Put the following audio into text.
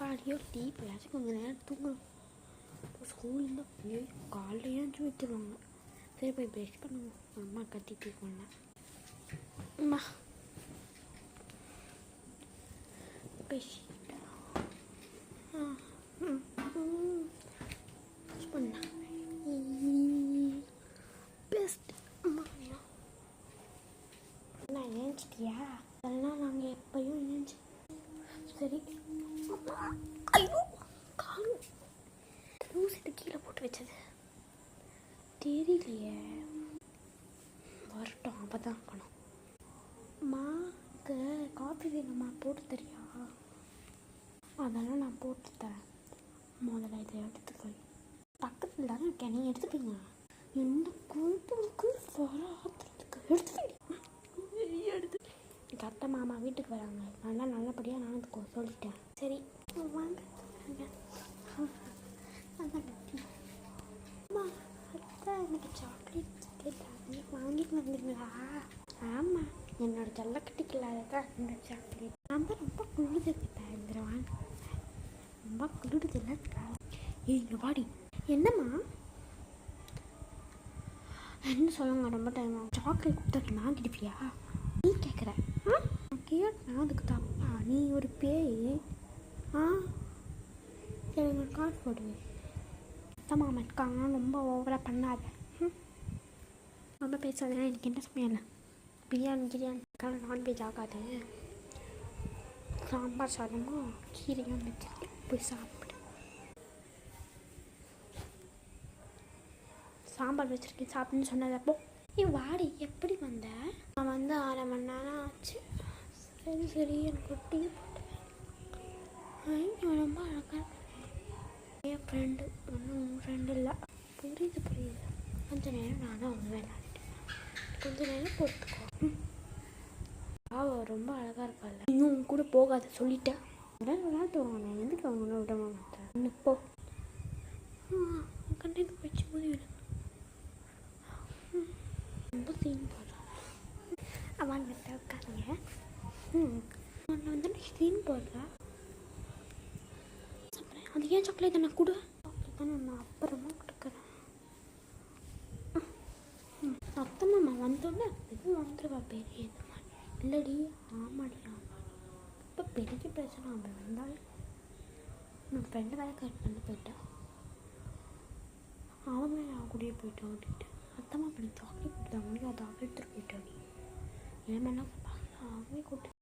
பாடியோ டீப்பையாச்சும் கொஞ்சம் நேரம் தூங்கணும். இப்போ ஸ்கூலில் போய் காலையில் ஏஞ்சி வச்சுருவாங்க. சரி போய் ப்ரெஷ் பண்ணுவோம். அம்மா கத்திட்டு இருக்கோம்ல. அம்மா பேசிட்டா பண்ண பெஸ்ட். அம்மா நான் ஏஞ்சிட்டியா? அதெல்லாம் நாங்கள் எப்பயும் ஏஞ்சி சரி. ஐயோ காலு லூசிட்டு கீழே போட்டு வச்சது தெரியலையே. வரட்டும், அப்போ தான் இருக்கணும். அம்மாக்கு காஃபி வேணும்மா, போட்டு தெரியா? அதெல்லாம் நான் போட்டு தரேன். முதல்ல இதை எடுத்துக்கோ. பக்கத்தில் தானே இருக்கேன், நீங்கள் எடுத்துப்பீங்க. என்ன குழுப்புக்கு வர ஆத்துறதுக்கு எடுத்து எங்கள் அத்தை மாமா வீட்டுக்கு வராங்க. நல்லபடியாக நான் சொல்லிட்டேன். சரி வாங்க. அம்மா அத்தை எனக்கு சாக்லேட் வாங்கிட்டு வந்தீங்களா? ஆமாம், என்னோட ஜல்லக்கட்டிக்கு தான் இந்த சாக்லேட். நான் தான் ரொம்ப குளிர்து பயந்துருவான். ரொம்ப குளிர்தில்ல. இங்கே வாடி. என்னம்மா என்ன சொல்லுங்க? ரொம்ப டைம் சாக்லேட் கொடுத்தா வாங்கிடுப்பியா? நீ கேட்குற கேட்டேன், அதுக்கு தப்பா? நீ ஒரு பேய். சரி ஒரு காசு போடுவேன். அத்தை மாமா இருக்காங்க, ரொம்ப ஓவராக பண்ணாத. ரொம்ப பேசாதேன்னா எனக்கு என்ன சமையல்? பிரியாணி நான்வெஜ் ஆகாது. சாம்பார் சாதமும் கீரையும் வச்சு போய் சாப்பிடு. சாம்பார் வச்சுருக்கேன், சாப்பிடுன்னு சொன்னதப்போ வாடி. எப்படி வந்த? நான் வந்து 1/2 மணி நேரம் ஆச்சு. சரி எனக்கு டீ போட்டு ரொம்ப அழகாக. என் ஃப்ரெண்டு ஒன்றும் ஃப்ரெண்டு இல்லை. புரியுது. கொஞ்சம் நேரம் நானும் அவங்க விளையாடிட்டேன். கொஞ்சம் நேரம் பொறுத்துக்கோ. ரொம்ப அழகாக இருப்பாள். இன்னும் கூட போகாத சொல்லிட்டேன். விளையாட்டுவாங்க. நான் எதுக்கு அவங்க விட மாட்டேன். இன்னும் போ. கண்டிப்பாக போயிடுச்சு போது ரொம்ப சீன் போடுறான். அவங்க உட்காருங்க. உன்னை வந்து சீன் போடுறா. அது ஏன் சாக்லேட் தானே கொடு. சாக்லேட் தானே நான் அப்புறமா கொடுக்குறேன். அத்தை மாமா வந்தோடனே எதுவும் வந்துடுவா பெரிய இது மாதிரி. இல்லடி ஆமாடி. இப்போ பெரிய பிரச்சனை. அவன் வந்தாலும் நான் ஃப்ரெண்டு வேலை கட் பண்ணி போயிட்டான். அவன் நான் கூடயே போயிட்டான் ஓட்டிகிட்டு. அத்தம்மா பண்ணி சாக்லேட் கொடுத்தாங்க, அதை அவள் எடுத்துகிட்டு போயிட்டாடி. ஏன் மேலே அவங்களே கூப்பிட்டு